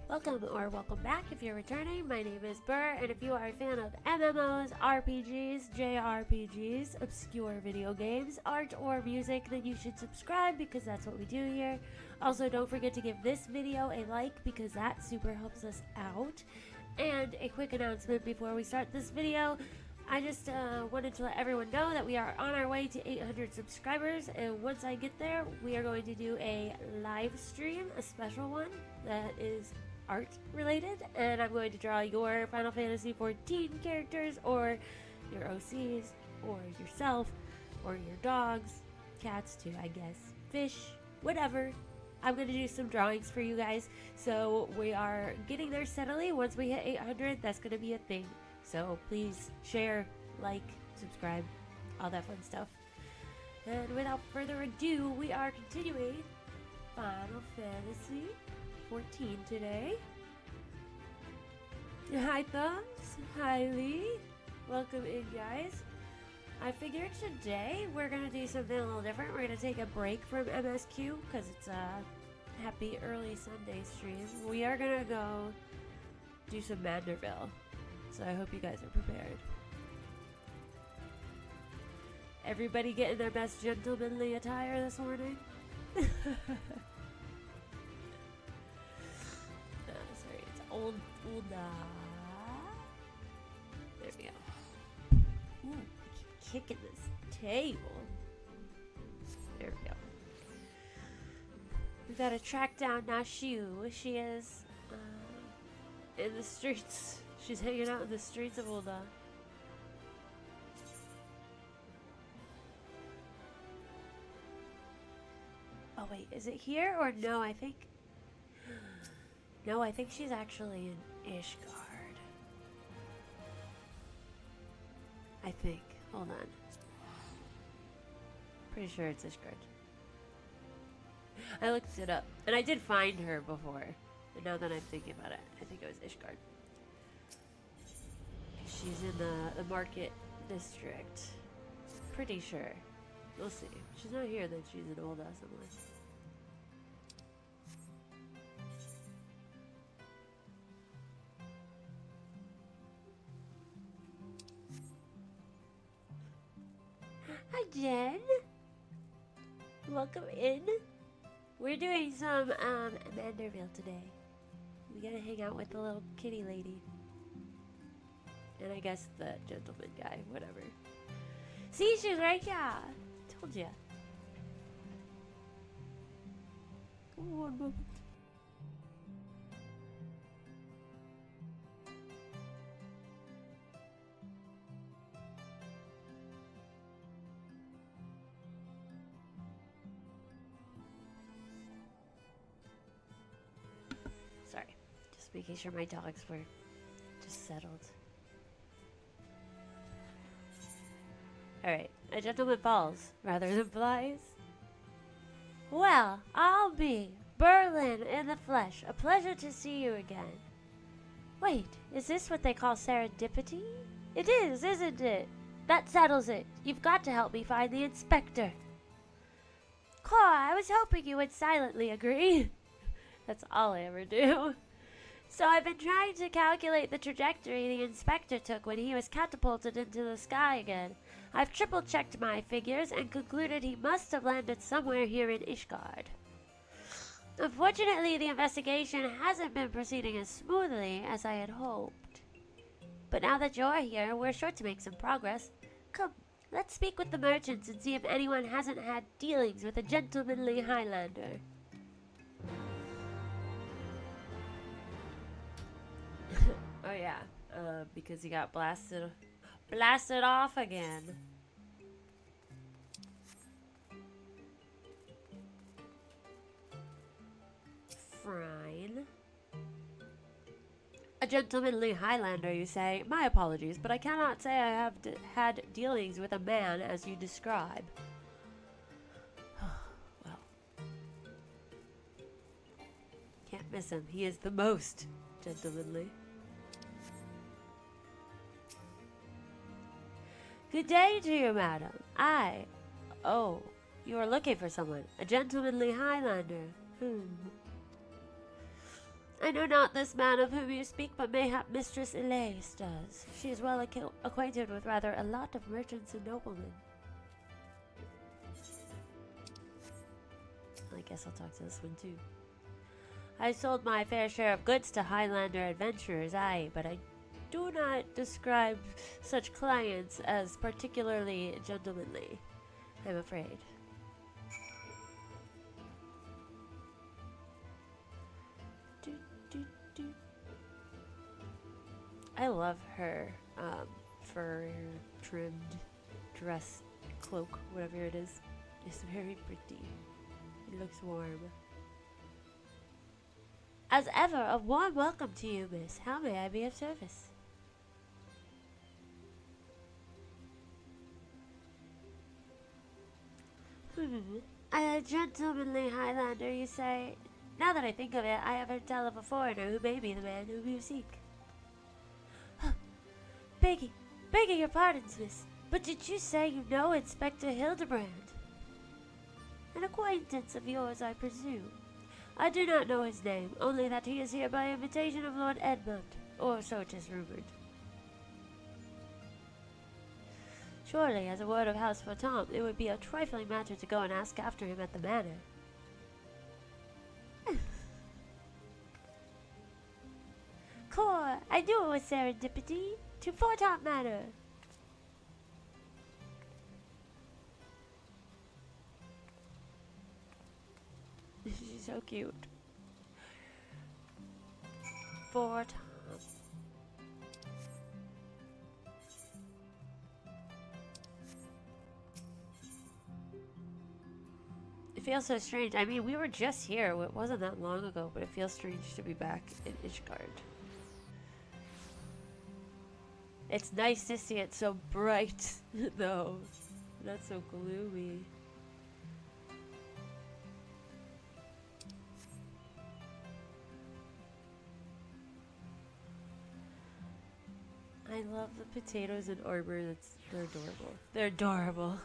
Welcome or welcome back if you're returning. My name is Burr, and if you are a fan of MMOs, RPGs, JRPGs, obscure video games, art, or music, then you should subscribe because that's what we do here. Also, don't forget to give this video a like because that super helps us out. And a quick announcement before we start this video. I just wanted to let everyone know that we are on our way to 800 subscribers, and once I get there, we are going to do a live stream, a special one that is art related, and I'm going to draw your Final Fantasy XIV characters, or your OCs, or yourself, or your dogs, cats too, I guess, fish, whatever. I'm going to do some drawings for you guys, so we are getting there steadily. Once we hit 800, that's going to be a thing. So please share, like, subscribe, all that fun stuff. And without further ado, we are continuing Final Fantasy 14 today. Hi Thumbs, hi Lee, welcome in guys. I figured today we're going to do something a little different. We're going to take a break from MSQ because it's a happy early Sunday stream. We are going to go do some Manderville. So I hope you guys are prepared. Everybody getting their best gentlemanly attire this morning? Sorry, it's old. There we go. Ooh, I keep kicking this table. There we go. We gotta track down Nashu. She is in the streets. She's hanging out in the streets of Ul'dah. Oh wait, is it here or no? I think she's actually in Ishgard. I think. Hold on. Pretty sure it's Ishgard. I looked it up, and I did find her before. And now that I'm thinking about it, I think it was Ishgard. She's in the market district. Pretty sure. We'll see. If she's not here, then she's in Ul'dah somewhere. Hi, Jen. Welcome in. We're doing some Manderville today. We gotta hang out with the little kitty lady. And I guess the gentleman guy, whatever. See, she's right here. Told ya. Come on, moment. Sorry, just making sure my dogs were just settled. Alright, a gentleman falls rather than flies. Well, I'll be berrrlynn in the flesh. A pleasure to see you again. Wait, is this what they call serendipity? It is, isn't it? That settles it. You've got to help me find the inspector. Cor, I was hoping you would silently agree. That's all I ever do. So I've been trying to calculate the trajectory the inspector took when he was catapulted into the sky again. I've triple-checked my figures and concluded he must have landed somewhere here in Ishgard. Unfortunately, the investigation hasn't been proceeding as smoothly as I had hoped. But now that you're here, we're sure to make some progress. Come, let's speak with the merchants and see if anyone hasn't had dealings with a gentlemanly Highlander. Oh yeah, because he got blasted off again. Fine. A gentlemanly Highlander, you say? My apologies, but I cannot say I have had dealings with a man as you describe. Well, can't miss him. He is the most gentlemanly. Good day to you, madam. Oh, you are looking for someone. A gentlemanly Highlander. I know not this man of whom you speak, but mayhap Mistress Elise does. She is well acquainted with rather a lot of merchants and noblemen. I guess I'll talk to this one too. I sold my fair share of goods to Highlander adventurers, aye, but I do not describe such clients as particularly gentlemanly, I'm afraid. I love her fur trimmed dress, cloak, whatever it is. It's very pretty. It looks warm. As ever, a warm welcome to you, miss. How may I be of service? A gentlemanly Highlander, you say? Now that I think of it, I have heard tell of a foreigner who may be the man whom you seek. Begging your pardons, miss, but did you say you know Inspector Hildebrand? An acquaintance of yours, I presume. I do not know his name, only that he is here by invitation of Lord Edmund, or so it is rumored. Surely, as a word of house for Tom, it would be a trifling matter to go and ask after him at the manor. Core, I knew it was serendipity. To Foretop Manor. She's so cute. Foretop. It feels so strange. I mean, we were just here. It wasn't that long ago, but it feels strange to be back in Ishgard. It's nice to see it so bright, though. Not so gloomy. I love the potatoes and armor. They're adorable. They're adorable.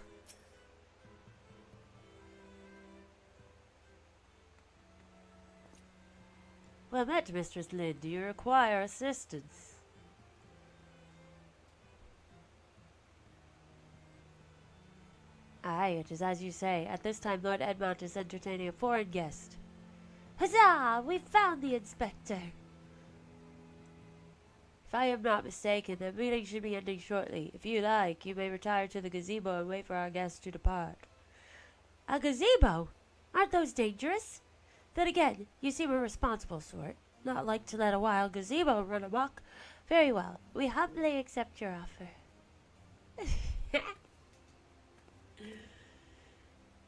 Well met, Mistress Lynn. Do you require assistance? Aye, it is as you say. At this time, Lord Edmund is entertaining a foreign guest. Huzzah! We've found the inspector! If I am not mistaken, the meeting should be ending shortly. If you like, you may retire to the gazebo and wait for our guests to depart. A gazebo? Aren't those dangerous? Then again, you seem a responsible sort. Not like to let a wild gazebo run amok. Very well, we humbly accept your offer.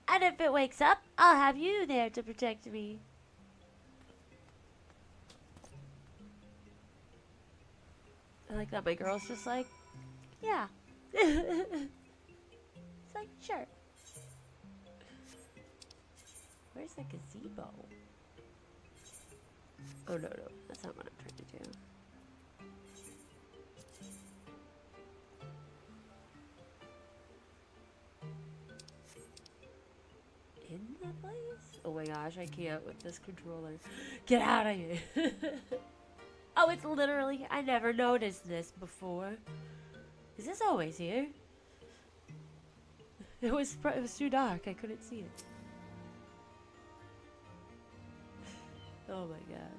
And if it wakes up, I'll have you there to protect me. I like that my girl's just like, yeah. It's like, sure. Where's the gazebo? Oh, no, that's not what I'm trying to do. In the place? Oh my gosh, I can't with this controller. Get out of here. Oh, it's literally, I never noticed this before. Is this always here? It was too dark, I couldn't see it. Oh my god.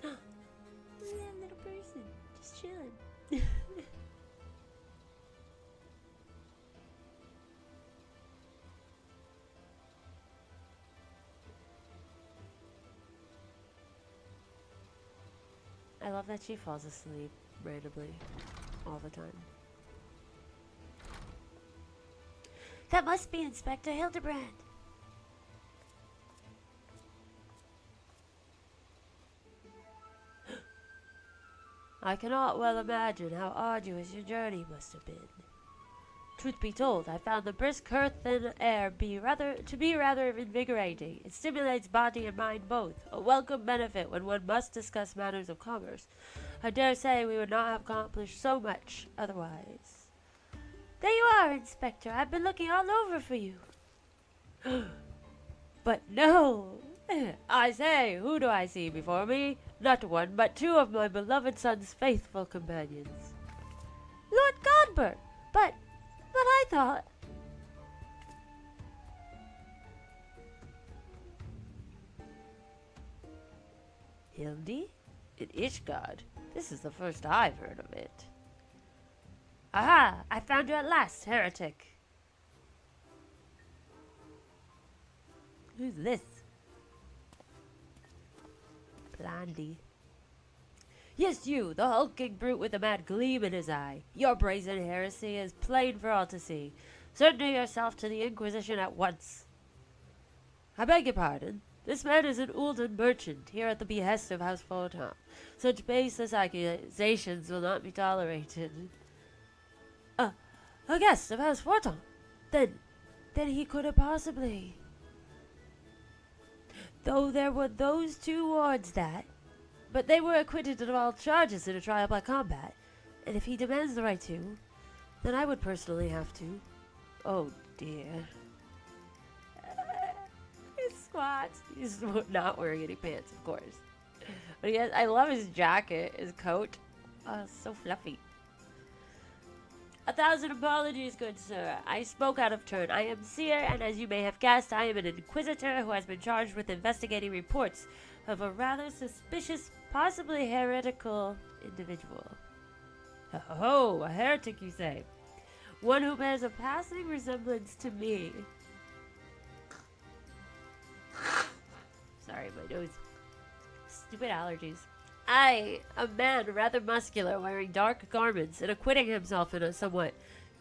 Look at that little person, just chilling. I love that she falls asleep randomly all the time. That must be Inspector Hildebrand. I cannot well imagine how arduous your journey must have been. Truth be told, I found the brisk earth and air to be rather invigorating. It stimulates body and mind both, a welcome benefit when one must discuss matters of commerce. I dare say we would not have accomplished so much otherwise. There you are, Inspector. I've been looking all over for you. But no! I say, who do I see before me? Not one, but two of my beloved son's faithful companions. Lord Godber! But I thought... Hildy? In Ishgard? This is the first I've heard of it. Aha! I found you at last, heretic. Who's this? Blondie. Yes, you, the hulking brute with a mad gleam in his eye. Your brazen heresy is plain for all to see. Surrender yourself to the Inquisition at once. I beg your pardon. This man is an Ulden merchant, here at the behest of House Photon. Such baseless accusations will not be tolerated. A guest of House Photon? Then he could have possibly... Though there were those two wards that... But they were acquitted of all charges in a trial by combat. And if he demands the right to, then I would personally have to. Oh dear. His squats. He's not wearing any pants, of course. But he has, I love his jacket, his coat. Oh, so fluffy. 1,000 apologies, good sir. I spoke out of turn. I am Seer, and as you may have guessed, I am an inquisitor who has been charged with investigating reports of a rather suspicious, possibly heretical individual. Oh, a heretic, you say? One who bears a passing resemblance to me. Sorry, my nose. Stupid allergies. I, a man rather muscular, wearing dark garments and acquitting himself in a somewhat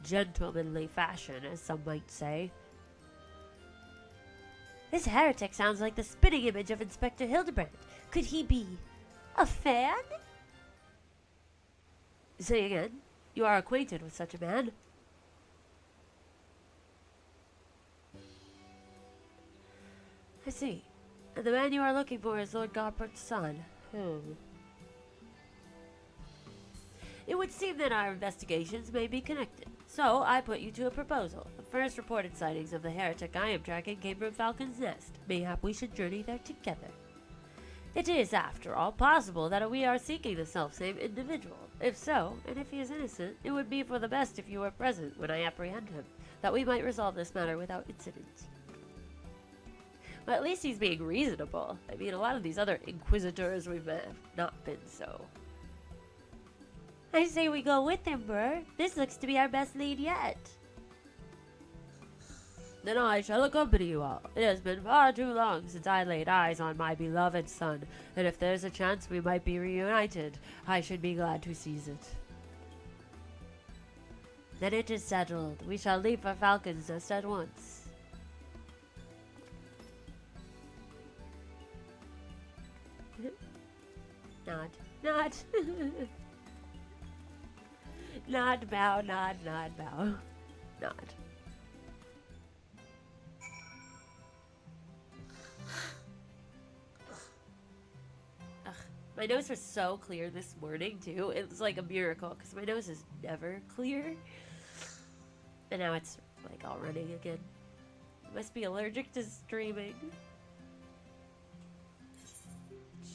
gentlemanly fashion, as some might say. This heretic sounds like the spitting image of Inspector Hildebrand. Could he be a fan? Say again, you are acquainted with such a man? I see. And the man you are looking for is Lord Godbert's son. It would seem that our investigations may be connected. So, I put you to a proposal. The first reported sightings of the heretic I am tracking came from Falcon's Nest. Mayhap we should journey there together. It is, after all, possible that we are seeking the self-same individual. If so, and if he is innocent, it would be for the best if you were present when I apprehend him, that we might resolve this matter without incident. Well, at least he's being reasonable. I mean, a lot of these other inquisitors we've met have not been so. I say we go with him, Burr. This looks to be our best lead yet. Then I shall accompany you all. It has been far too long since I laid eyes on my beloved son, and if there's a chance we might be reunited, I should be glad to seize it. Then it is settled. We shall leave for Falcon's Nest at once. Nod. Nod. Nod, bow, nod, bow. Nod. Ugh, my nose was so clear this morning, too. It was like a miracle, because my nose is never clear. And now it's, like, all running again. Must be allergic to streaming.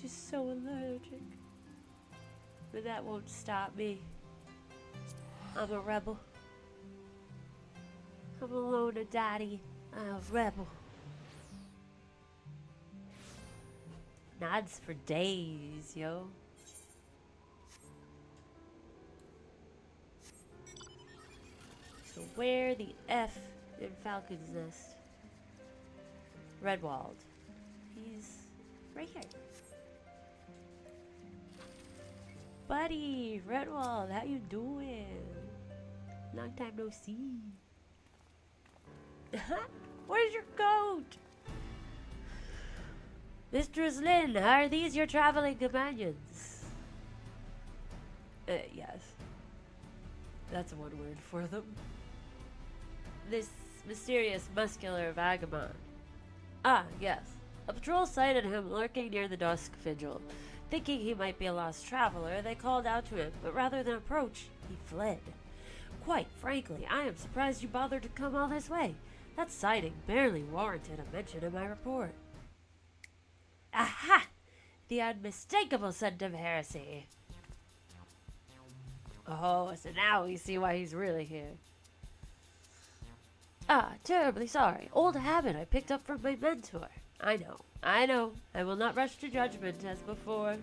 She's so allergic. But that won't stop me. I'm a rebel. I'm a loner daddy. I'm a rebel. Nods for days, yo. So where the F in Falcon's Nest? Redwald. He's right here. Buddy, Redwald, how you doing? Long time no see. Where's your coat? Mistress Lynn, are these your traveling companions? Yes. That's one word for them. This mysterious muscular vagabond. Ah, yes. A patrol sighted him lurking near the dusk vigil. Thinking he might be a lost traveler, they called out to him, but rather than approach, he fled. Quite frankly, I am surprised you bothered to come all this way. That sighting barely warranted a mention in my report. Aha! The unmistakable scent of heresy. Oh, so now we see why he's really here. Ah, terribly sorry. Old habit I picked up from my mentor. I know. I will not rush to judgment as before.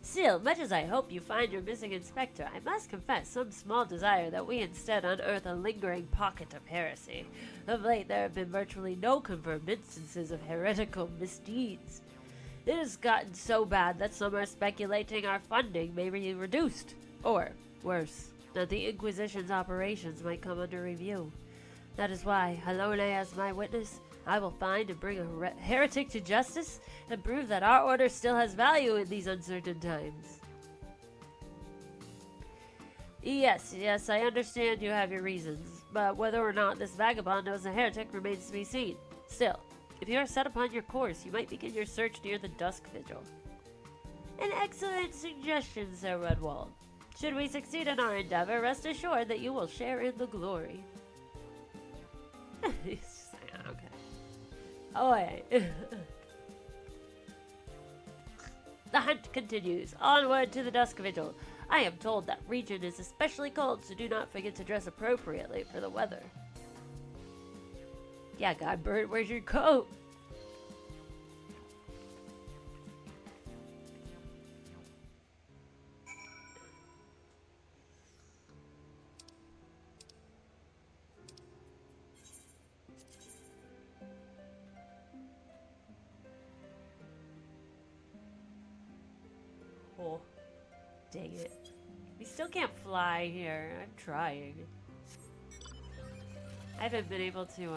Still, much as I hope you find your missing inspector, I must confess some small desire that we instead unearth a lingering pocket of heresy. Of late there have been virtually no confirmed instances of heretical misdeeds. It has gotten so bad that some are speculating our funding may be reduced, or, worse, that the Inquisition's operations might come under review. That is why, alone as my witness, I will find and bring a heretic to justice and prove that our order still has value in these uncertain times. Yes, I understand you have your reasons, but whether or not this vagabond knows a heretic remains to be seen. Still, if you are set upon your course, you might begin your search near the Dusk Vigil. An excellent suggestion, Sir Redwald. Should we succeed in our endeavor, rest assured that you will share in the glory. He's just like, okay. Oh, wait. The hunt continues. Onward to the Dusk Vigil. I am told that region is especially cold, so do not forget to dress appropriately for the weather. Yeah, Godbird, where's your coat? Oh, dang it. We still can't fly here. I'm trying. I haven't been able to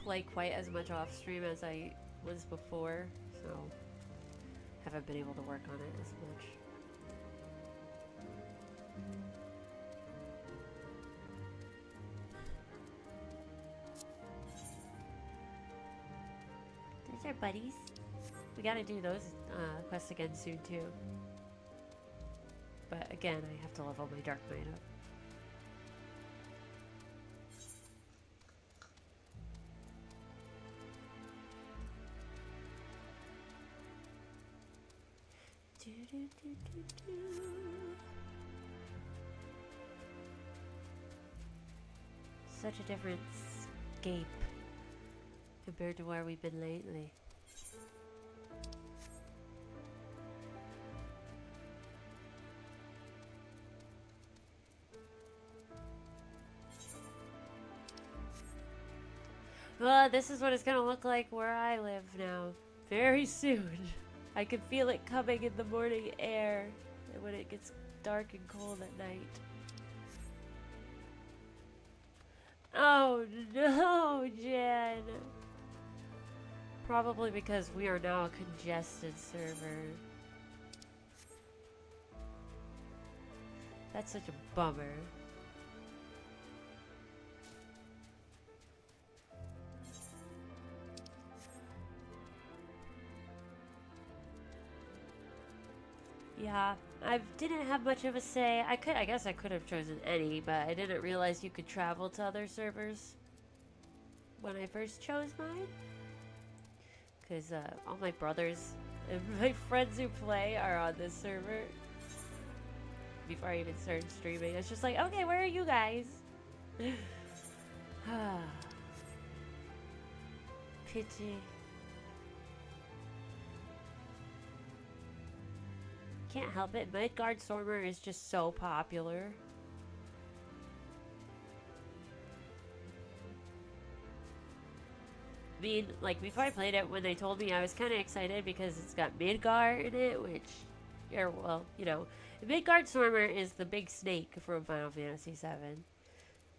play quite as much off stream as I was before, so haven't been able to work on it as much. There's our buddies. We gotta do those quests again soon too. But again, I have to level my Dark Knight up. Such a different scape compared to where we've been lately. Well, this is what it's gonna look like where I live now. Very soon. I can feel it coming in the morning air and when it gets dark and cold at night. Oh no, Jen! Probably because we are now a congested server. That's such a bummer. Yeah, I didn't have much of a say. I guess I could have chosen any, but I didn't realize you could travel to other servers when I first chose mine. Because all my brothers and my friends who play are on this server. Before I even started streaming, it's just like, okay, where are you guys? Pity. Can't help it. Midgard Stormer is just so popular. I mean, like, before I played it, when they told me, I was kind of excited because it's got Midgard in it, which, well, you know, Midgard Stormer is the big snake from Final Fantasy VII.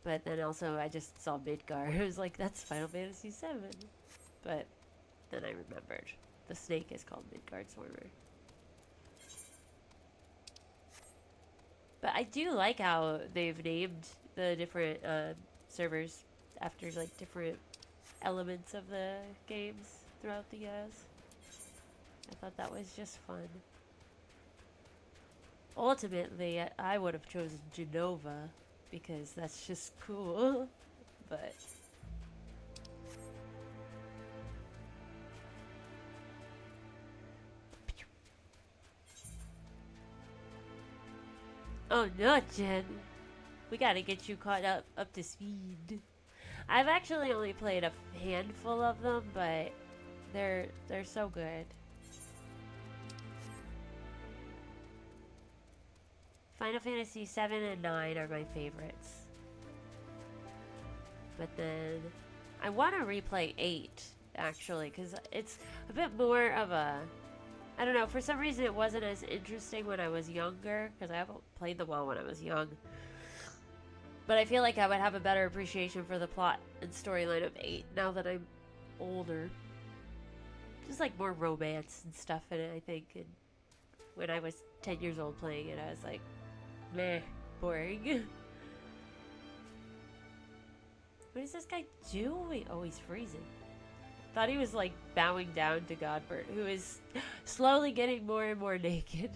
But then also, I just saw Midgard. I was like, that's Final Fantasy VII. But then I remembered. The snake is called Midgard Stormer. But I do like how they've named the different servers after like different elements of the games throughout the years. I thought that was just fun. Ultimately, I would have chosen Genova because that's just cool. But oh no, Jen. We gotta get you caught up to speed. I've actually only played a handful of them, but they're so good. Final Fantasy 7 and 9 are my favorites. But then I want to replay 8 actually, because it's a bit more of a, I don't know, for some reason it wasn't as interesting when I was younger, because I haven't played them all when I was young. But I feel like I would have a better appreciation for the plot and storyline of 8 now that I'm older. Just like more romance and stuff in it, I think. And when I was 10 years old playing it, I was like, meh, boring. What does this guy doing? Oh, he's freezing. Thought he was like bowing down to Godbert, who is slowly getting more and more naked.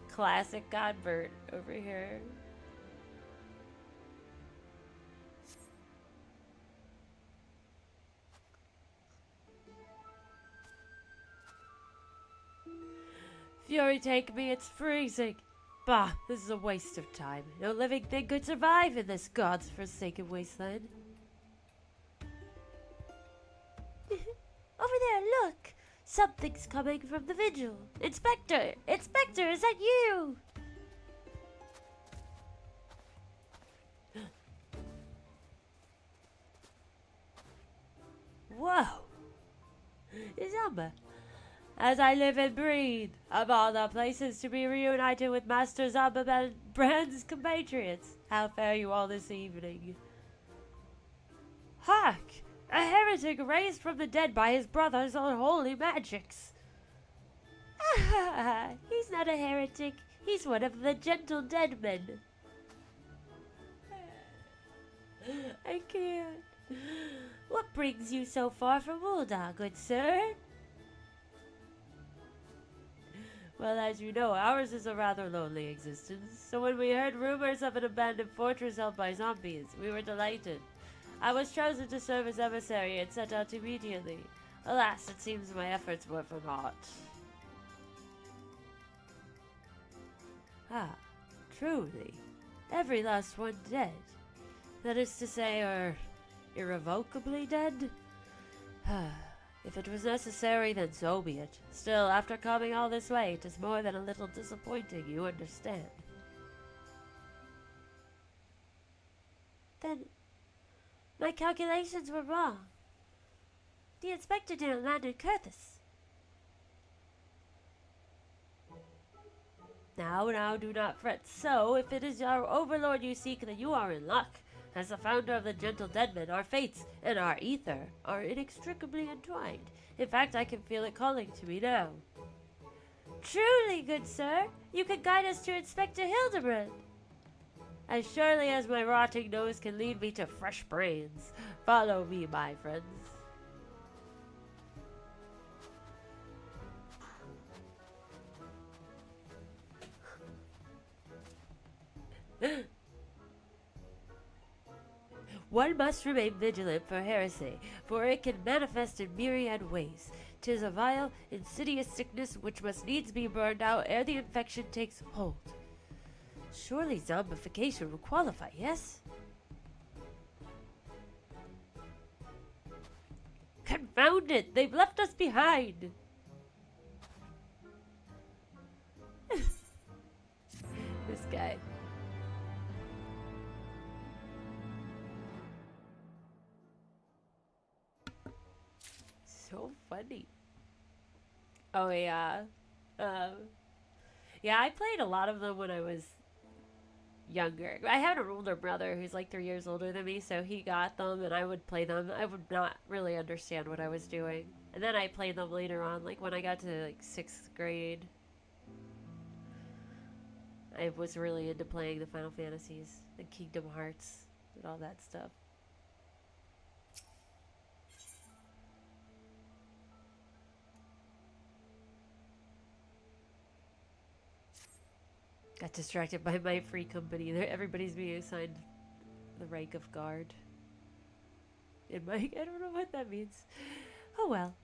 Classic Godbert over here. Fury take me, it's freezing. Bah, this is a waste of time. No living thing could survive in this god's forsaken wasteland. Over there, look! Something's coming from the vigil. Inspector! Inspector, is that you? Whoa! Zamba. As I live and breathe, of all the places to be reunited with Master Zamba Brand's compatriots, how fare you all this evening? Hark! A heretic raised from the dead by his brother's unholy magics. Ah, he's not a heretic. He's one of the gentle dead men. I can't. What brings you so far from Ul'dah, good sir? Well, as you know, ours is a rather lonely existence, so when we heard rumors of an abandoned fortress held by zombies, we were delighted. I was chosen to serve as emissary and set out immediately. Alas, it seems my efforts were for naught. Ah, truly. Every last one dead. That is to say, irrevocably dead? If it was necessary, then so be it. Still, after coming all this way, it is more than a little disappointing, you understand. Then, my calculations were wrong. The inspector didn't land in Kurthus. Now, do not fret so. If it is our overlord you seek, then you are in luck. As the founder of the Gentle Deadmen, our fates and our ether are inextricably entwined. In fact, I can feel it calling to me now. Truly, good sir, you could guide us to Inspector Hildebrand. As surely as my rotting nose can lead me to fresh brains. Follow me, my friends. One must remain vigilant for heresy, for it can manifest in myriad ways. 'Tis a vile, insidious sickness which must needs be burned out ere the infection takes hold. Surely zombification will qualify, yes? Confound it! They've left us behind! This guy. So funny. Oh yeah. Yeah, I played a lot of them when I was younger. I had an older brother who's like 3 years older than me, so he got them and I would play them. I would not really understand what I was doing. And then I played them later on, like when I got to like 6th grade. I was really into playing the Final Fantasies, the Kingdom Hearts, and all that stuff. Got distracted by my free company. Everybody's being assigned the rank of guard. I don't know what that means. Oh well.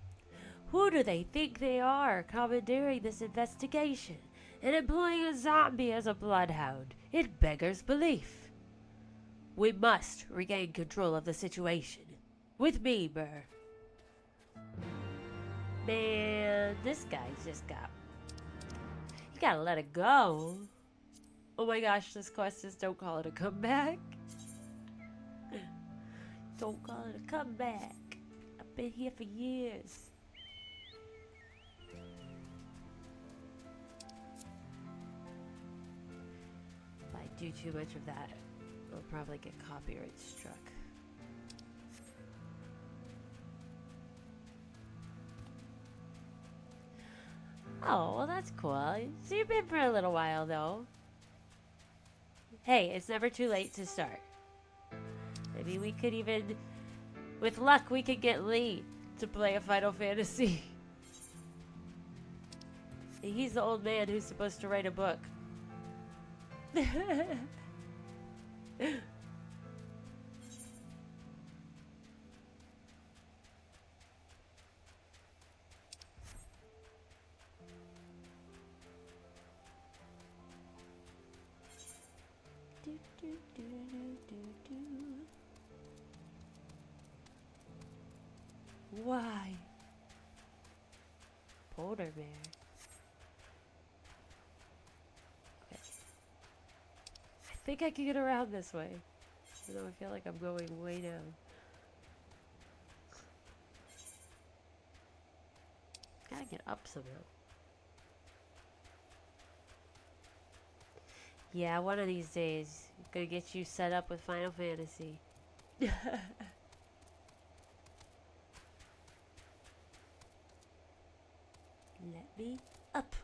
Who do they think they are, commandeering this investigation and employing a zombie as a bloodhound? It beggars belief. We must regain control of the situation. With me, Burr. Man, this guy's just got... You gotta let it go. Oh my gosh, this quest is don't call it a comeback. Don't call it a comeback. I've been here for years. If I do too much of that, I'll probably get copyright struck. Oh, well that's cool. So you've been for a little while though. Hey, it's never too late to start. Maybe we could even, with luck, we could get Lee to play a Final Fantasy. He's the old man who's supposed to write a book. Why? Polar bear. Okay. I think I can get around this way. Even though I feel like I'm going way down. Gotta get up somehow. Yeah, one of these days, I'm gonna get you set up with Final Fantasy. Let me up.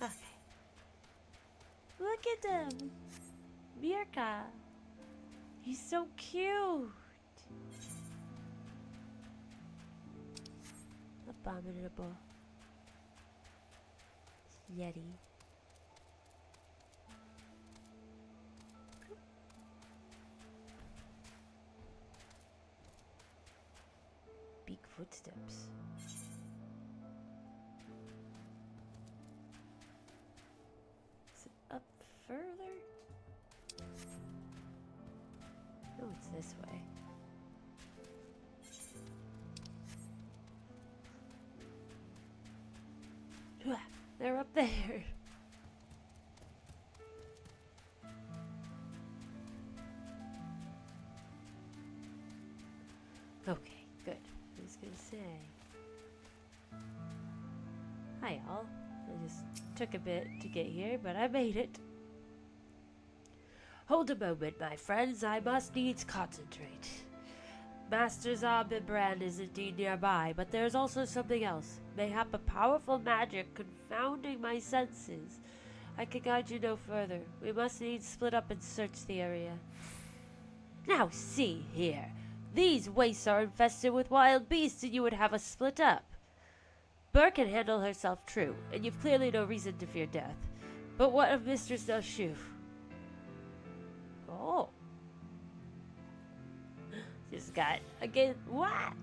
Okay. Look at him. Mirka. He's so cute. Abominable. Yeti. Big footsteps. Is it up further? No, it's this way. They're up there. Okay, good. I was gonna say. Hi all. I just took a bit to get here, but I made it. Hold a moment, my friends. I must needs concentrate. Master Zombie is indeed nearby, but there is also something else. Mayhap a powerful magic confounding my senses. I can guide you no further. We must needs split up and search the area. Now see here. These wastes are infested with wild beasts and you would have us split up. Burr can handle herself true, and you've clearly no reason to fear death. But what of Mistress Nashu? Oh. Just got, again, what?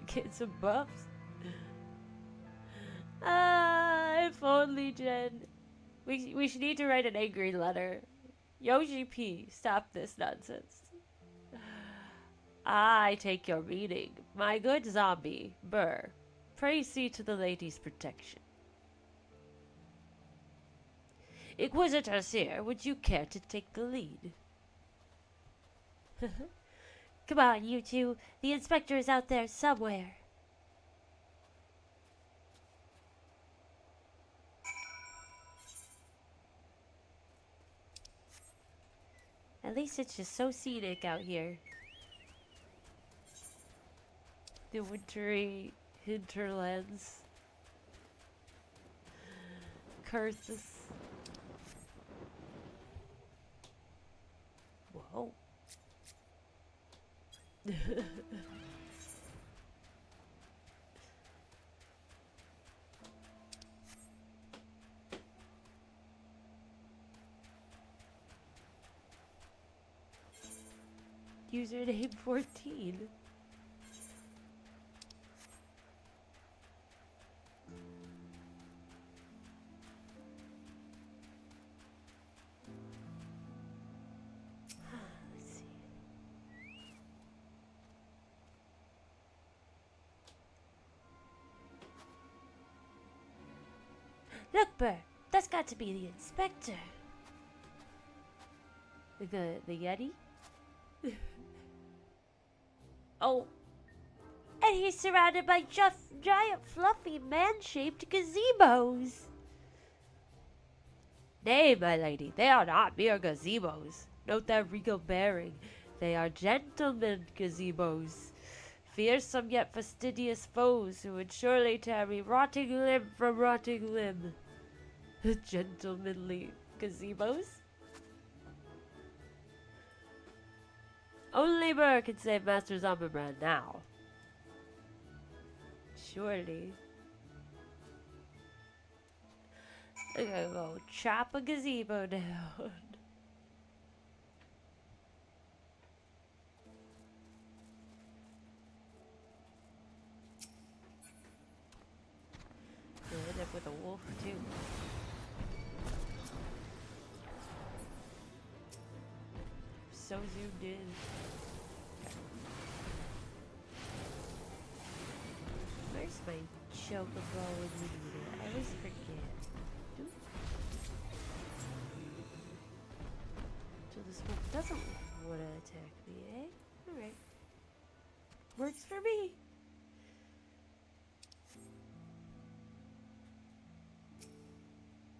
Get some buffs? If only, Jen. We should need to write an angry letter. Yoshi P, stop this nonsense. I take your meaning. My good zombie, Burr. Pray see to the lady's protection. Inquisitor Seer, would you care to take the lead? Come on, you two. The inspector is out there somewhere. At least it's just so scenic out here. The wintry hinterlands. curses. Whoa. Username 14. Let's see. Look, Burr, that's got to be the inspector. The Yeti? Oh. And he's surrounded by giant fluffy man-shaped gazebos. Nay, my lady, they are not mere gazebos. Note their regal bearing. They are gentlemen gazebos. Fearsome yet fastidious foes who would surely tear me rotting limb from rotting limb. Gentlemanly gazebos? Only Burr can save Master Zombiebrand now. Surely. I'm gonna go chop a gazebo down. You'll end up with a wolf too. So zoomed in. Where's my chocobo when we need it? I always forget. Oop. So this one doesn't want to attack me, eh? Alright. Works for me.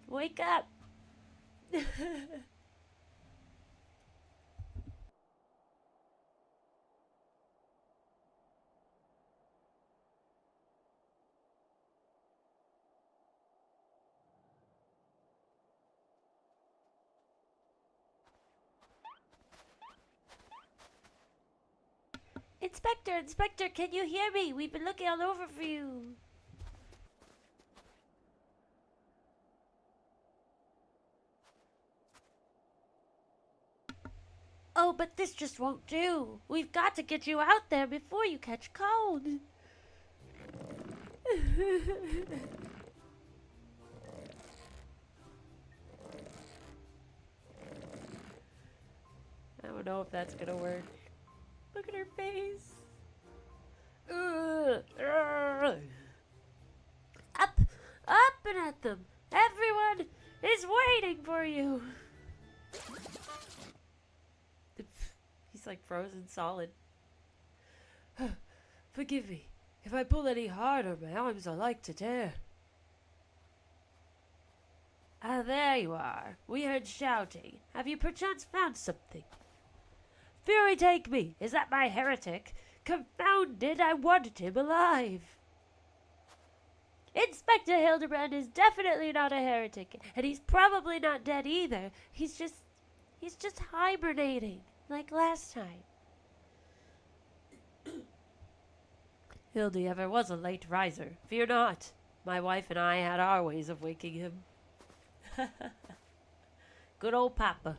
Wake up! Inspector, can you hear me? We've been looking all over for you. Oh, but this just won't do. We've got to get you out there before you catch cold. I don't know if that's gonna work. Look at her face. Up and at them. Everyone is waiting for you. He's like frozen solid. Forgive me. If I pull any harder, my arms are like to tear. Ah, there you are. We heard shouting. Have you perchance found something? Fury take me! Is that my heretic? Confounded, I wanted him alive! Inspector Hildebrand is definitely not a heretic, and he's probably not dead either. He's just hibernating, like last time. Hildy ever was a late riser. Fear not. My wife and I had our ways of waking him. Good old Papa.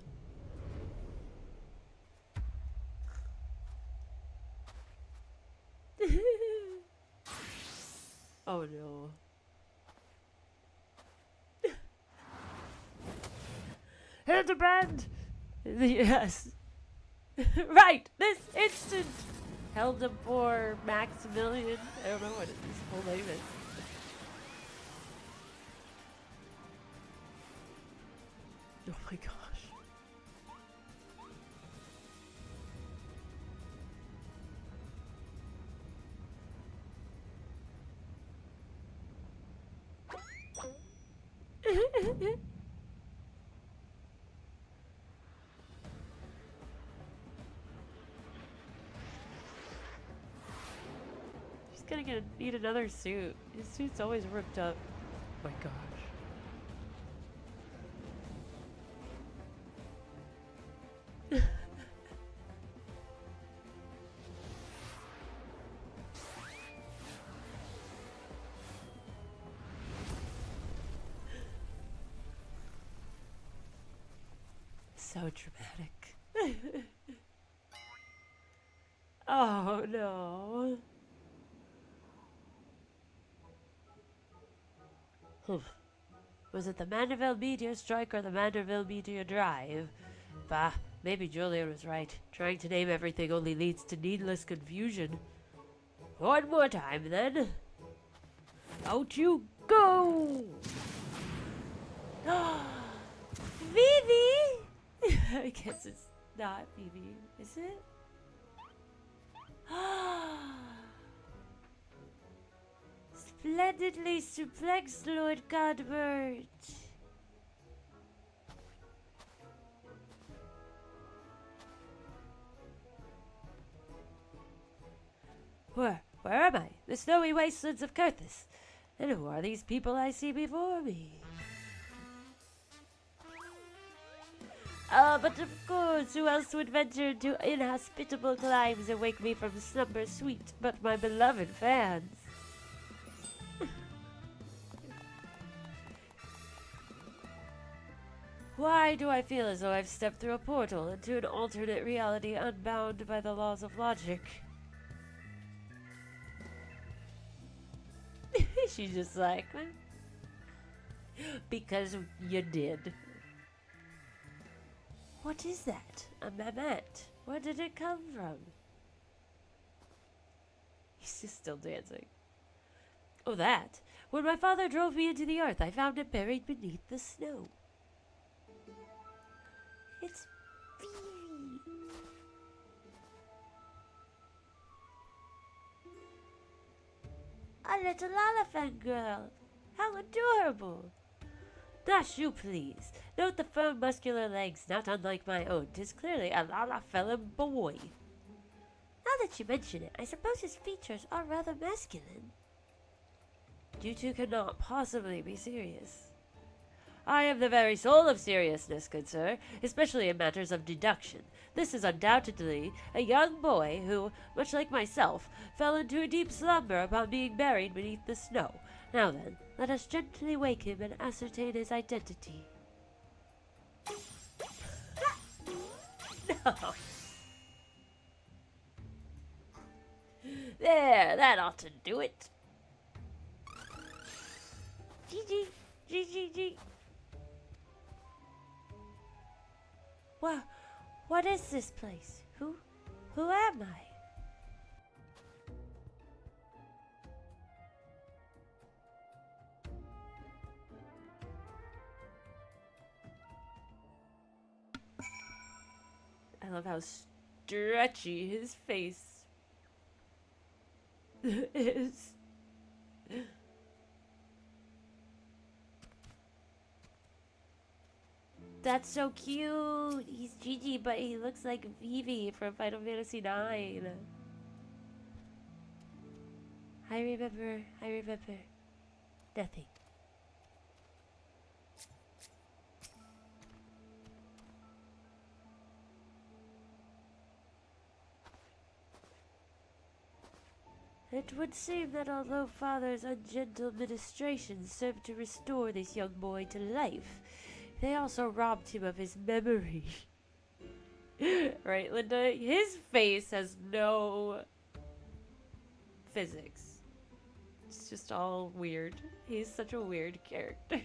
Oh no. Hildebrand! Yes. Right, this instant! Held him for Maximilian. I don't know what his full name is. Oh my gosh. He's gonna need another suit. His suit's always ripped up. Oh my gosh. So dramatic. Oh no. Was it the Manderville meteor strike or the Manderville meteor drive? Bah, maybe Julian was right. Trying to name everything only leads to needless confusion. One more time, then. Out you go! Vivi! I guess it's not Vivi, is it? Splendidly suplexed, Lord Godbert. Where am I? The snowy wastelands of Kurthus. And who are these people I see before me? But of course, who else would venture into inhospitable climes and wake me from slumber sweet but my beloved fans? Why do I feel as though I've stepped through a portal into an alternate reality unbound by the laws of logic? She's just like, because you did. What is that? A mammoth? Where did it come from? He's just still dancing. Oh, that. When my father drove me into the earth, I found it buried beneath the snow. It's Vivi. A little elephant girl. How adorable. Dash you, please. Note the firm muscular legs, not unlike my own. 'Tis clearly a Lalafellum boy. Now that you mention it, I suppose his features are rather masculine. You two cannot possibly be serious. I am the very soul of seriousness, good sir, especially in matters of deduction. This is undoubtedly a young boy who, much like myself, fell into a deep slumber upon being buried beneath the snow. Now then, let us gently wake him and ascertain his identity. No. There, that ought to do it. G. What is this place? Who am I? I love how stretchy his face is. That's so cute. He's Gigi, but he looks like Vivi from Final Fantasy IX. I remember nothing. It would seem that although Father's ungentle ministrations served to restore this young boy to life, they also robbed him of his memory. Right, Linda? His face has no physics. It's just all weird. He's such a weird character.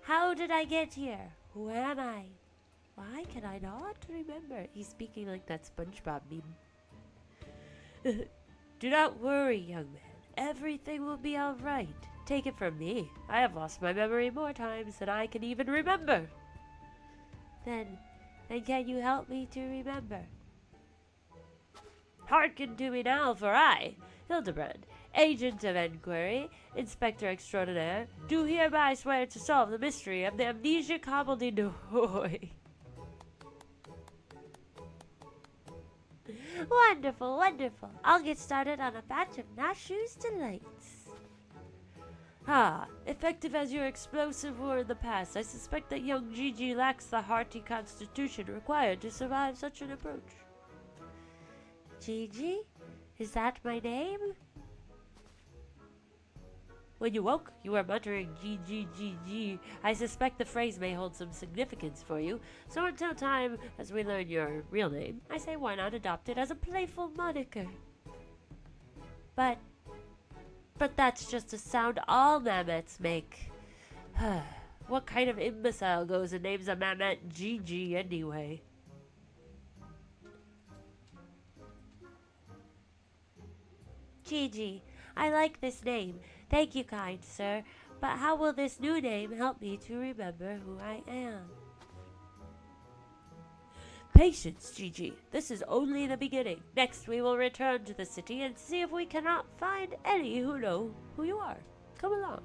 How did I get here? Who am I? Why can I not remember? He's speaking like that SpongeBob meme. Do not worry, young man. Everything will be all right. Take it from me. I have lost my memory more times than I can even remember. Then can you help me to remember? Hearken to me now, for I, Hildebrand, agent of enquiry, inspector extraordinaire, do hereby swear to solve the mystery of the amnesiac hobbledehoy. Wonderful, wonderful. I'll get started on a batch of Nashu's delights. Effective as your explosive were in the past, I suspect that young Gigi lacks the hearty constitution required to survive such an approach. Gigi? Is that my name? When you woke, you were muttering G. I suspect the phrase may hold some significance for you, so until time as we learn your real name, I say why not adopt it as a playful moniker? But that's just a sound all Mamets make. What kind of imbecile goes and names a Mamet GG anyway? Gigi, I like this name. Thank you, kind sir. But how will this new name help me to remember who I am? Patience, Gigi. This is only the beginning. Next, we will return to the city and see if we cannot find any who know who you are. Come along.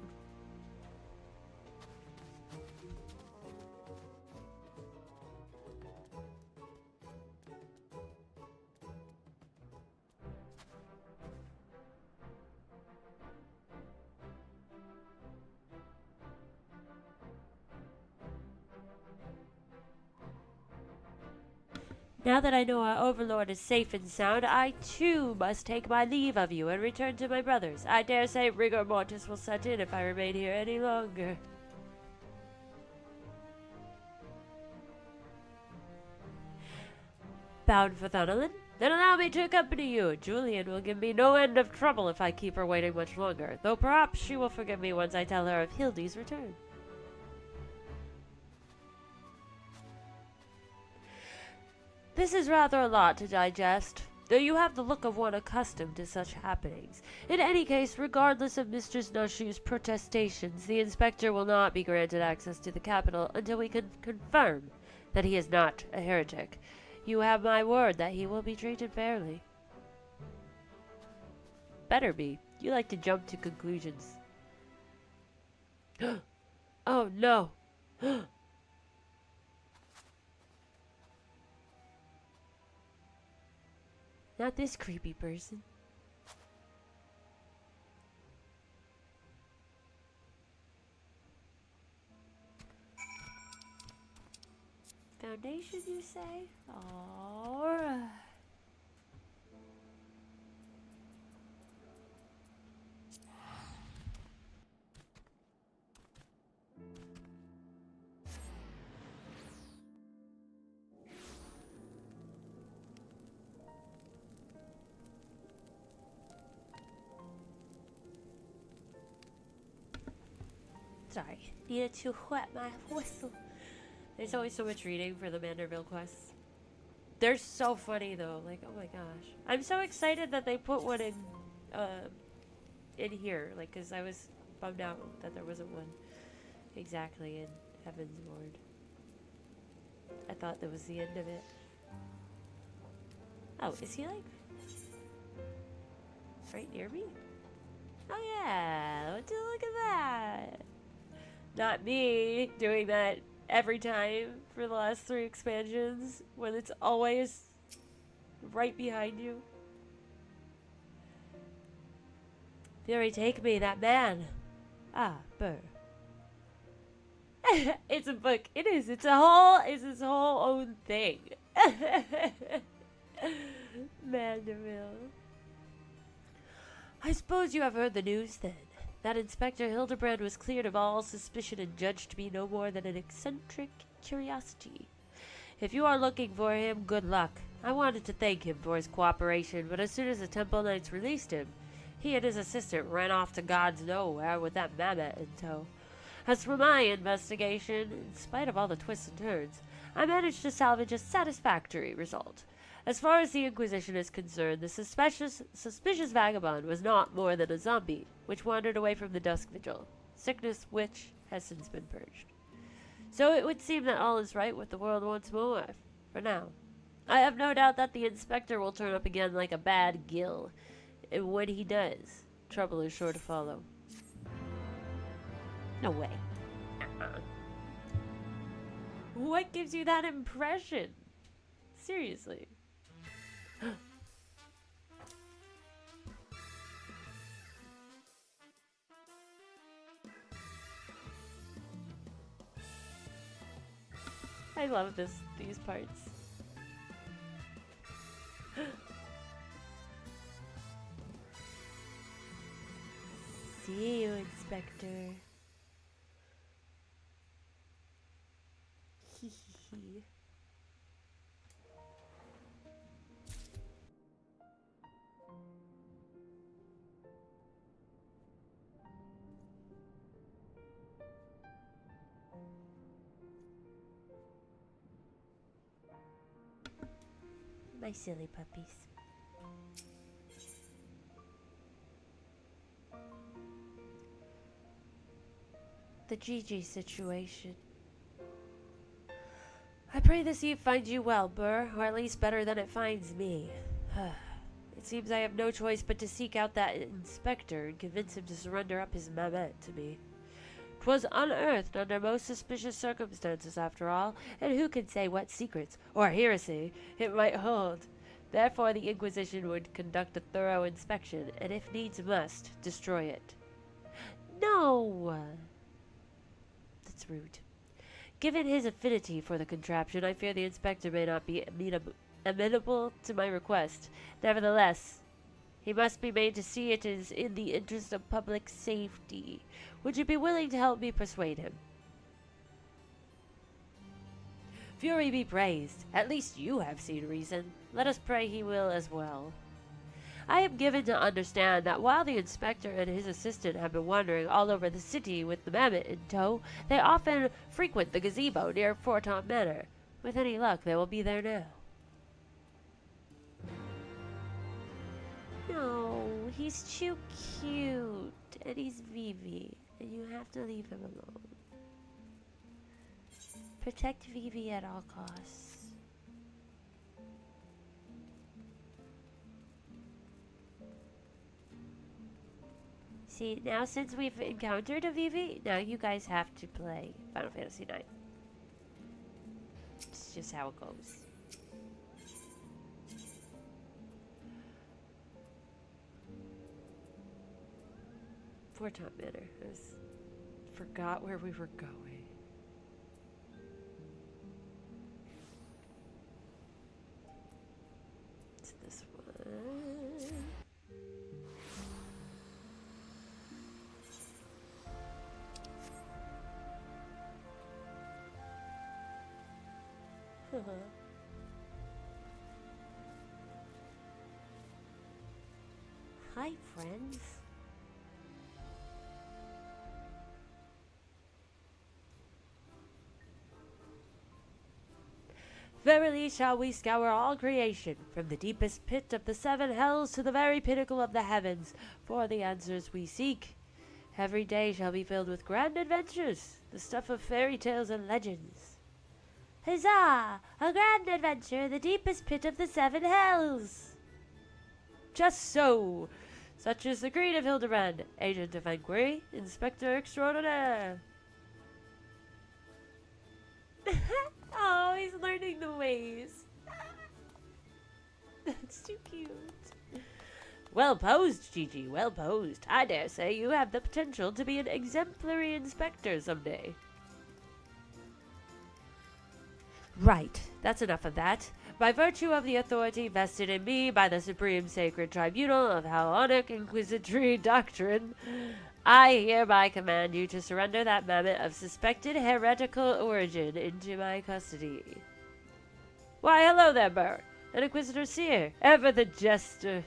Now that I know our overlord is safe and sound, I too must take my leave of you and return to my brothers. I dare say rigor mortis will set in if I remain here any longer. Bound for Thunderland? Then allow me to accompany you. Julian will give me no end of trouble if I keep her waiting much longer, though perhaps she will forgive me once I tell her of Hildy's return. This is rather a lot to digest, though you have the look of one accustomed to such happenings. In any case, regardless of Mistress Nushu's protestations, the inspector will not be granted access to the capital until we can confirm that he is not a heretic. You have my word that he will be treated fairly. Better be. You like to jump to conclusions. Oh no! Not this creepy person. Foundation, you say? Alright. Sorry, needed to wet my whistle. There's always so much reading for the Manderville quests. They're so funny though, like oh my gosh. I'm so excited that they put one in here, like cause I was bummed out that there wasn't one exactly in Heaven's Ward. I thought that was the end of it. Oh, is he like right near me? Oh yeah, look at that. Not me doing that every time for the last 3 expansions when it's always right behind you. Fury, take me, that man. Ah, Burr. It's a book. It is. It's his whole own thing. Manderville. I suppose you have heard the news then. That Inspector Hildebrand was cleared of all suspicion and judged to be no more than an eccentric curiosity. If you are looking for him, good luck. I wanted to thank him for his cooperation, but as soon as the Temple Knights released him, he and his assistant ran off to God's nowhere with that mammoth in tow. As for my investigation, in spite of all the twists and turns, I managed to salvage a satisfactory result. As far as the Inquisition is concerned, the suspicious vagabond was not more than a zombie, which wandered away from the Dusk Vigil, sickness which has since been purged. So it would seem that all is right with the world once more, for now. I have no doubt that the Inspector will turn up again like a bad gill, and when he does, trouble is sure to follow. No way. What gives you that impression? Seriously. I love these parts. see you, Inspector. Hee hee hee. My silly puppies. The Gigi situation. I pray this eve finds you well, Burr, or at least better than it finds me. It seems I have no choice but to seek out that inspector and convince him to surrender up his mamette to me. 'Twas unearthed under most suspicious circumstances, after all, and who can say what secrets, or heresy, it might hold? Therefore the Inquisition would conduct a thorough inspection, and if needs must, destroy it. No! That's rude. Given his affinity for the contraption, I fear the inspector may not be amenable to my request. Nevertheless, he must be made to see it is in the interest of public safety. Would you be willing to help me persuade him? Fury be praised. At least you have seen reason. Let us pray he will as well. I am given to understand that while the inspector and his assistant have been wandering all over the city with the mammoth in tow, they often frequent the gazebo near Forton Manor. With any luck, they will be there now. No, he's too cute, and he's Vivi, and you have to leave him alone. Protect Vivi at all costs. See, now since we've encountered a Vivi, now you guys have to play Final Fantasy IX. It's just how it goes. Forton Manor. I forgot where we were going. It's this one. Hi, friends. Verily shall we scour all creation, from the deepest pit of the seven hells to the very pinnacle of the heavens, for the answers we seek. Every day shall be filled with grand adventures, the stuff of fairy tales and legends. Huzzah! A grand adventure, the deepest pit of the seven hells! Just so! Such is the creed of Hildebrand, agent of inquiry, inspector extraordinaire. Oh, he's learning the ways. That's too cute. Well posed, Gigi, well posed. I dare say you have the potential to be an exemplary inspector someday. Right, that's enough of that. By virtue of the authority vested in me by the Supreme Sacred Tribunal of Hellenic Inquisitory Doctrine, I hereby command you to surrender that mammoth of suspected heretical origin into my custody. Why, hello there, Burr. An Inquisitor Seer, ever the jester,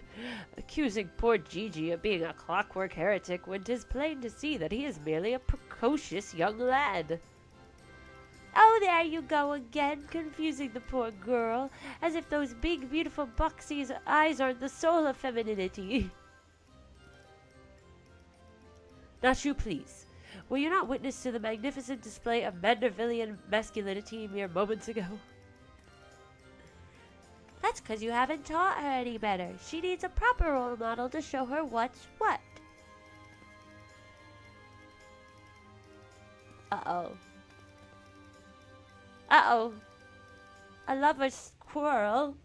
accusing poor Gigi of being a clockwork heretic when 'tis plain to see that he is merely a precocious young lad. Oh, there you go again, confusing the poor girl, as if those big, beautiful Buxie's eyes aren't the soul of femininity. Not you, please. Were you not witness to the magnificent display of Mandervillian masculinity mere moments ago? That's 'cause you haven't taught her any better. She needs a proper role model to show her what's what. Uh-oh. Uh-oh. A lover's squirrel.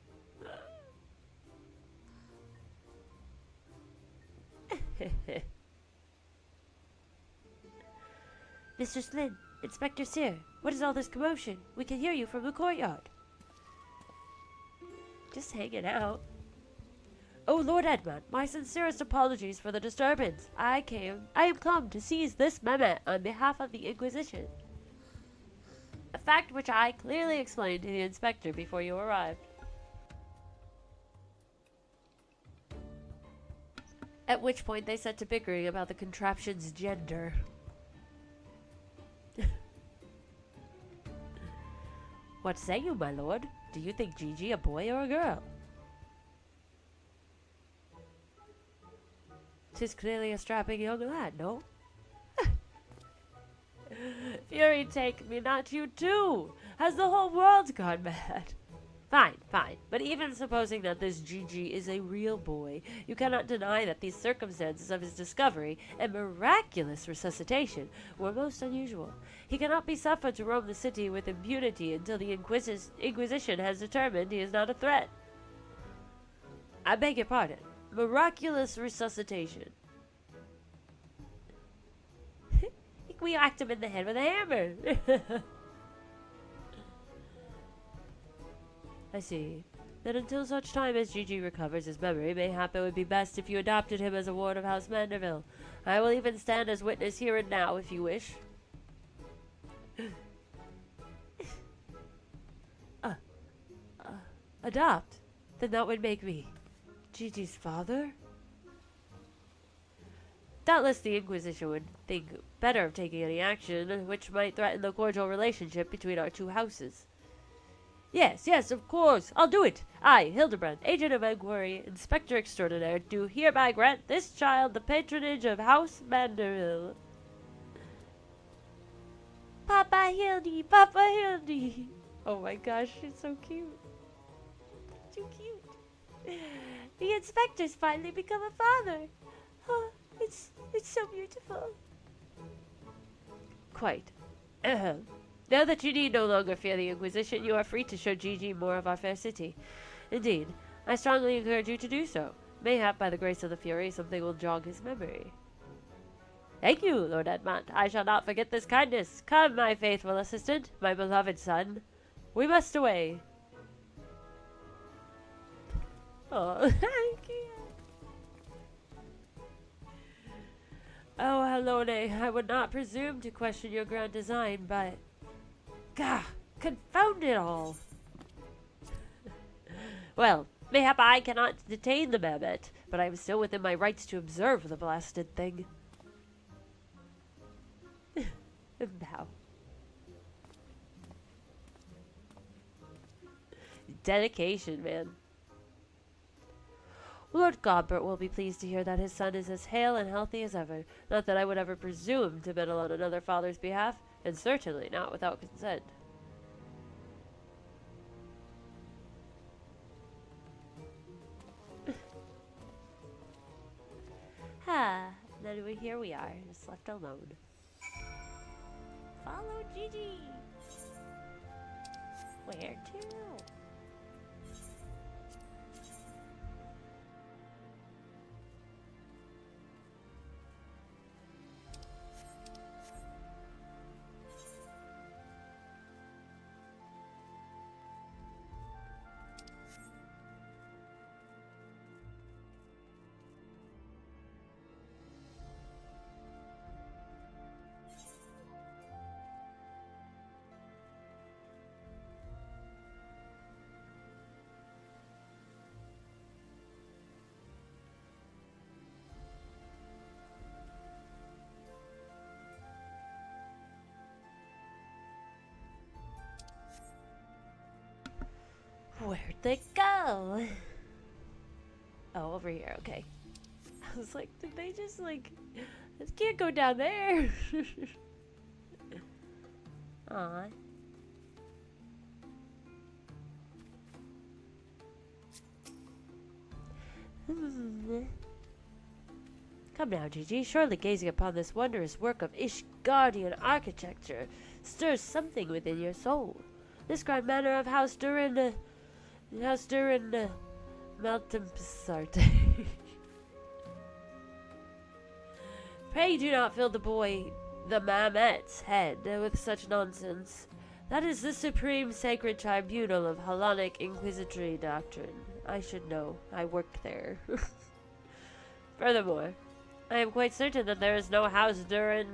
Mistress Lynn, Inspector Sear, what is all this commotion? We can hear you from the courtyard. Just hanging out. Oh, Lord Edmund, my sincerest apologies for the disturbance. I am come to seize this Mehmet on behalf of the Inquisition. A fact which I clearly explained to the inspector before you arrived. At which point they set to bickering about the contraption's gender. What say you, my lord? Do you think Gigi a boy or a girl? 'Tis clearly a strapping young lad, no? Fury take me, not you too! Has the whole world gone mad? Fine, fine. But even supposing that this Gigi is a real boy, you cannot deny that these circumstances of his discovery and miraculous resuscitation were most unusual. He cannot be suffered to roam the city with impunity until the Inquisition has determined he is not a threat. I beg your pardon. Miraculous resuscitation. We whacked him in the head with a hammer. I see. Then until such time as Gigi recovers his memory, mayhap it would be best if you adopted him as a ward of House Manderville. I will even stand as witness here and now, if you wish. Adopt? Then that would make me Gigi's father? Doubtless the Inquisition would think better of taking any action which might threaten the cordial relationship between our two houses. Yes, yes, of course. I'll do it. I, Hildebrand, agent of inquiry, inspector extraordinaire, do hereby grant this child the patronage of House Manderville. Papa Hildy, Papa Hildy. Oh my gosh, she's so cute. Too cute. The inspector's finally become a father. Oh, it's so beautiful. Quite. Now that you need no longer fear the Inquisition, you are free to show Gigi more of our fair city. Indeed, I strongly encourage you to do so. Mayhap, by the grace of the Fury, something will jog his memory. Thank you, Lord Edmund. I shall not forget this kindness. Come, my faithful assistant, my beloved son. We must away. Oh, thank you. Oh, Helone, I would not presume to question your grand design, but... Gah! Confound it all! Well, mayhap I cannot detain the Mehmet, but I am still within my rights to observe the blasted thing. Bow. Dedication, man. Lord Godbert will be pleased to hear that his son is as hale and healthy as ever. Not that I would ever presume to meddle on another father's behalf, and certainly not without consent. Then here we are, just left alone. Follow Gigi! Where to? Where'd they go? Oh, over here, okay. I was like, did they just like... I can't go down there. Aw. Come now, Gigi. Surely gazing upon this wondrous work of Ishgardian architecture stirs something within your soul. This grand manor of House Durin... Maltempsarte. Pray do not fill the Mamet's head with such nonsense. That is the supreme sacred tribunal of Hellenic Inquisitory doctrine. I should know. I worked there. Furthermore, I am quite certain that there is no house during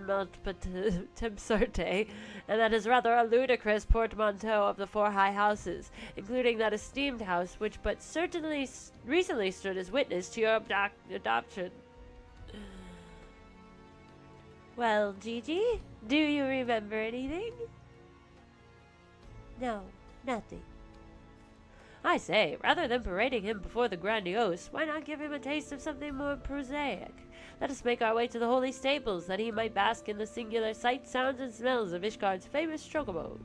Tempsarte, and that is rather a ludicrous portmanteau of the 4 high houses, including that esteemed house which but certainly recently stood as witness to your adoption. Well, Gigi, do you remember anything? No, nothing. I say, rather than parading him before the grandiose, why not give him a taste of something more prosaic? Let us make our way to the holy stables, that he might bask in the singular sights, sounds, and smells of Ishgard's famous chocobos.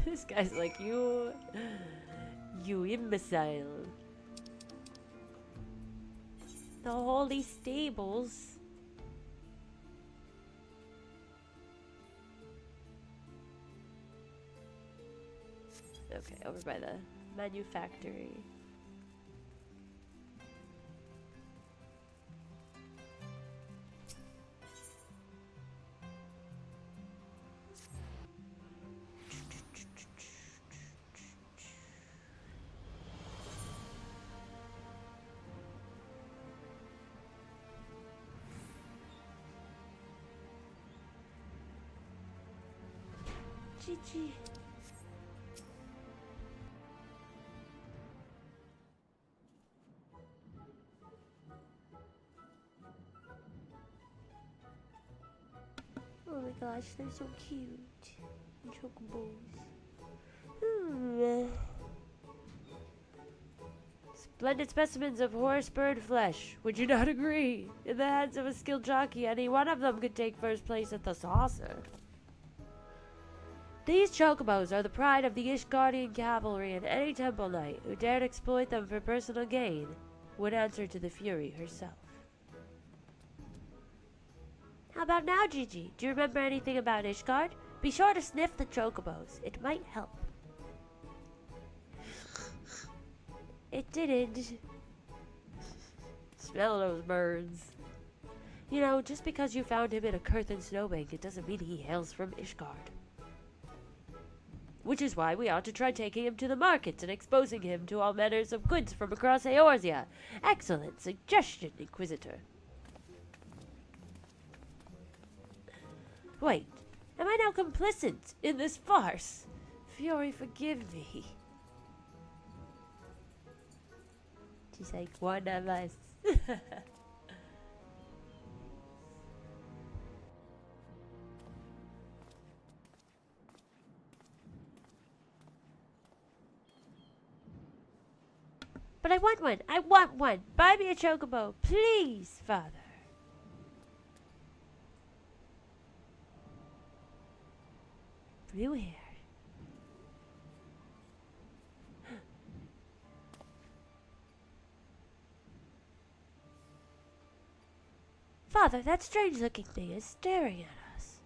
This guy's like, you imbecile. The holy stables? Okay, over by the manufactory. Gigi. Oh my gosh, they're so cute. Chocobos. Splendid specimens of horse bird flesh. Would you not agree? In the hands of a skilled jockey, any one of them could take first place at the saucer. These chocobos are the pride of the Ishgardian cavalry, and any temple knight who dared exploit them for personal gain would answer to the Fury herself. How about now, Gigi? Do you remember anything about Ishgard? Be sure to sniff the chocobos. It might help. It didn't. Smell those birds. You know, just because you found him in a Kurthan snowbank, it doesn't mean he hails from Ishgard. Which is why we ought to try taking him to the markets and exposing him to all manners of goods from across Eorzea. Excellent suggestion, Inquisitor. Wait, am I now complicit in this farce? Fury, forgive me. She's like, one of us. But I want one. I want one. Buy me a chocobo, please, Father. Blue hair. Father, that strange-looking thing is staring at us.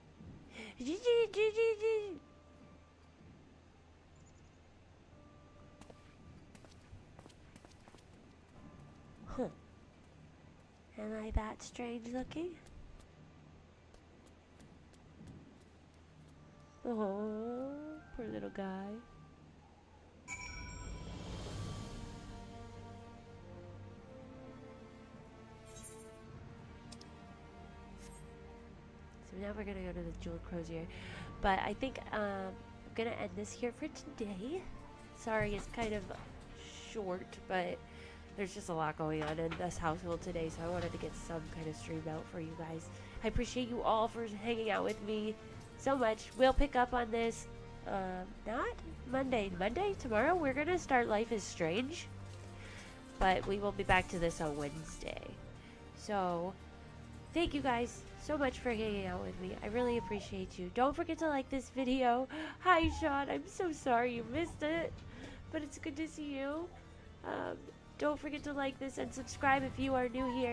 Huh. Am I that strange-looking? Oh, poor little guy. So now we're gonna go to the Jeweled Crozier. But I think I'm gonna end this here for today. Sorry, it's kind of short, but there's just a lot going on in this household today, so I wanted to get some kind of stream out for you guys. I appreciate you all for hanging out with me so much. We'll pick up on this not Monday. Tomorrow we're gonna start Life is Strange, but we will be back to this on Wednesday. So thank you guys so much for hanging out with me. I really appreciate you. Don't forget to like this video. Hi Sean, I'm so sorry you missed it, but it's good to see you. Don't forget to like this and subscribe if you are new here.